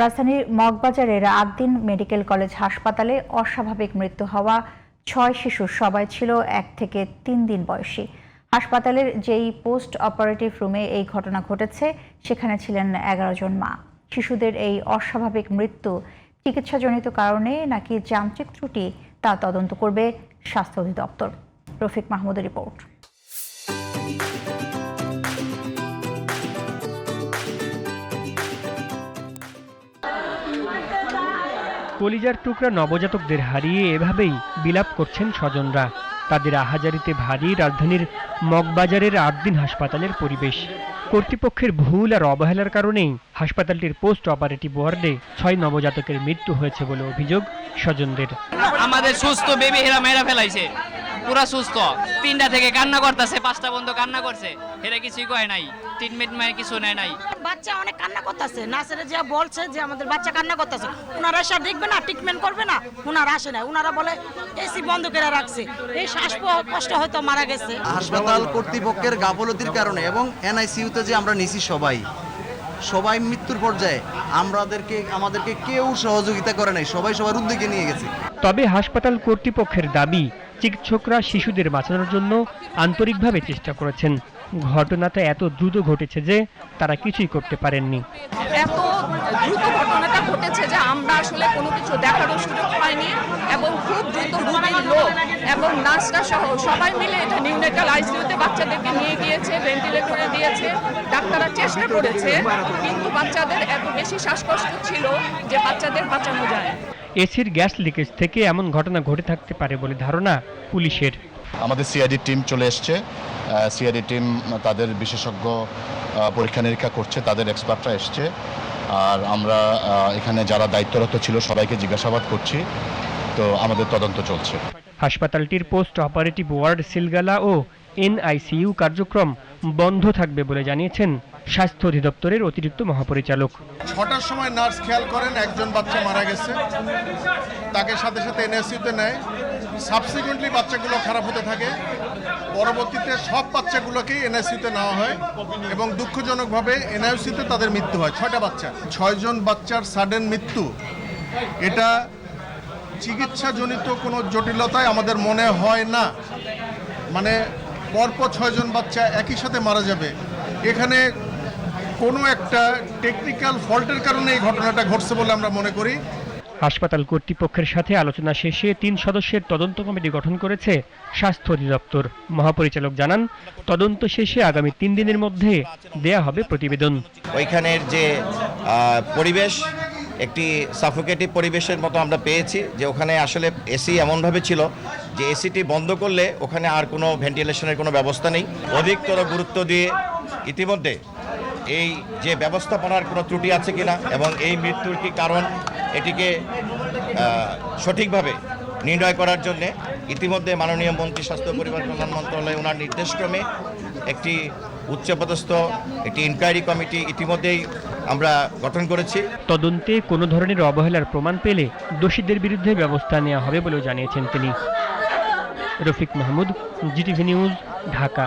রাজধানীর মগবাজারের Ad-din medical college হাসপাতালে অস্বাভাবিক মৃত্যু হওয়া ৬ শিশুর সবাই ছিল ১ থেকে ৩ দিন বয়সী। হাসপাতালের যেই পোস্ট অপারেটিভ রুমে এই ঘটনা ঘটেছে সেখানে ছিলেন ১১ জন মা। শিশুদের এই অস্বাভাবিক মৃত্যু চিকিৎসাজনিত কারণে নাকি যান্ত্রিক ত্রুটি তা তদন্ত করবে স্বাস্থ্য অধিদপ্তর। রফিক মাহমুদের রিপোর্ট। কলিজার টুকরা নবজাতকদের হারিয়ে এভাবেই বিলাপ করছেন স্বজনরা। তাদের আহাজারিতে ভারী রাজধানীর মগবাজারের আদ্দিন হাসপাতালের পরিবেশ। কর্তৃপক্ষের ভুল আর অবহেলার কারণেই হাসপাতালটির পোস্ট অপারেটিভ ওয়ার্ডে ৬ নবজাতকের মৃত্যু হয়েছে বলে অভিযোগ স্বজনদের। আমাদের সুস্থ বেবি হেরা মেরা ফেলাইছে, পুরা সুস্থ। ৩টা থেকে কান্না করতেছে, 5টা বন্ধ কান্না করছে, হেরা কিছুই কয় নাই, ট্রিটমেন্ট মানে কিছু নেয় নাই। বাচ্চা অনেক কান্না করতেছে, নার্সেরা যা বলছে যে আমাদের বাচ্চা কান্না করতেছে, ওনারা এসে দেখবে না, ট্রিটমেন্ট করবে না, ওনারা আসে না। ওনারা বলে এসি বন্ধ করে রাখছে, এই শ্বাস কষ্ট হয়তো মারা গেছে। হাসপাতাল কর্তৃপক্ষের গাফলতির কারণে এবং এনআইসিইউতে যে আমরা নিছি সবাই মৃত্যুর পর্যায়ে আমাদেরকে কেউ সহযোগিতা করে নাই, সবাই সবার উদ্যোগে নিয়ে গেছে। তবে হাসপাতাল কর্তৃপক্ষের দাবি, চিকিৎসকরা শিশুদের বাঁচানোর জন্য আন্তরিকভাবে চেষ্টা করেছেন। ঘটনাটা এত দ্রুত ঘটেছে যে তারা কিছুই করতে পারেননি। এত দ্রুত ঘটনাটা ঘটেছে যে আমরা আসলে কোনো কিছু দেখারও সুযোগ পাইনি এবং খুব দ্রুত রুগীর লোক এবং নার্সরা সহ সবাই মিলে এটা নিউনেটাল আইসিইউতে বাচ্চাদেরকে নিয়ে গিয়েছে, ভেন্টিলেটরে দিয়েছে। ডাক্তাররা চেষ্টা করেছে, কিন্তু বাচ্চাদের এত বেশি শ্বাসকষ্ট ছিল যে বাচ্চাদের বাঁচানো যায়। এসির গ্যাস লিকেজ থেকে এমন ঘটনা ঘটে থাকতে পারে বলে ধারণা পুলিশের। আমাদের সিআইডি টিম চলে এসছে, সিআইডি টিম তাদের বিশেষজ্ঞ পরীক্ষা নিরীক্ষা করছে, তাদের এক্সপার্টরা এসছে। আর আমরা এখানে যারা দায়িত্বরত ছিল সবাইকে জিজ্ঞাসাবাদ করছি, তো আমাদের তদন্ত চলছে। হাসপাতালটির পোস্ট অপারেটিভ ওয়ার্ড, সিলগালা ও এনআইসিইউ কার্যক্রম বন্ধ থাকবে বলে জানিয়েছেন স্বাস্থ্য অধিদপ্তরের অতিরিক্ত মহাপরিচালক। ৬টার সময় নার্স খেয়াল করেন একজন বাচ্চা মারা গেছে, তাকে সাথে সাথে এনআইসিইউতে নেয়। সাবসিকুয়েন্টলি বাচ্চাগুলো খারাপ হতে থাকে, পরবর্তীতে সব বাচ্চাগুলোকেই এনআইসিইউতে নেওয়া হয় এবং দুঃখজনকভাবে এনআইসিইউতে তাদের মৃত্যু হয়। ৬টা বাচ্চা, ৬ জন বাচ্চার সাডেন মৃত্যু, এটা চিকিৎসাজনিত কোনো জটিলতায় আমাদের মনে হয় না। মানে পরপর ৬ জন বাচ্চা একই সাথে মারা যাবে, এখানে কোনো একটা টেকনিক্যাল ফল্টের কারণে এই ঘটনাটা ঘটছে বলে আমরা মনে করি। হাসপাতাল কর্তৃপক্ষের সাথে আলোচনা শেষে ৩ সদস্যের তদন্ত কমিটি গঠন করেছে স্বাস্থ্য অধিদপ্তর। মহাপরিচালক জানান, তদন্ত শেষে আগামী ৩ দিনের মধ্যে দেয়া হবে প্রতিবেদন। ওইখানের যে পরিবেশ একটি সাফোকেটিভ পরিবেশের মতো আমরা পেয়েছি, যে ওখানে আসলে এসি এমনভাবে ছিল যে এসিটি বন্ধ করলে ওখানে আর কোনো ভেন্টিলেশনের কোনো ব্যবস্থা নেই। অধিকতর গুরুত্ব দিয়ে ইতিমধ্যে এই যে ব্যবস্থাপনার কোনো ত্রুটি আছে কিনা এবং এই মৃত্যুর কি কারণ, এটিকে সঠিকভাবে নির্ণয় করার জন্যে ইতিমধ্যে মাননীয় মন্ত্রী স্বাস্থ্য পরিবার কল্যাণ মন্ত্রণালয় ওনার নির্দেশক্রমে একটি উচ্চপদস্থ একটি ইনকোয়ারি কমিটি ইতিমধ্যেই আমরা গঠন করেছি। তদন্তে কোনো ধরনের অবহেলার প্রমাণ পেলে দোষীদের বিরুদ্ধে ব্যবস্থা নেওয়া হবে বলেও জানিয়েছেন তিনি। Rafiq Mahmud, GTV news, Dhaka.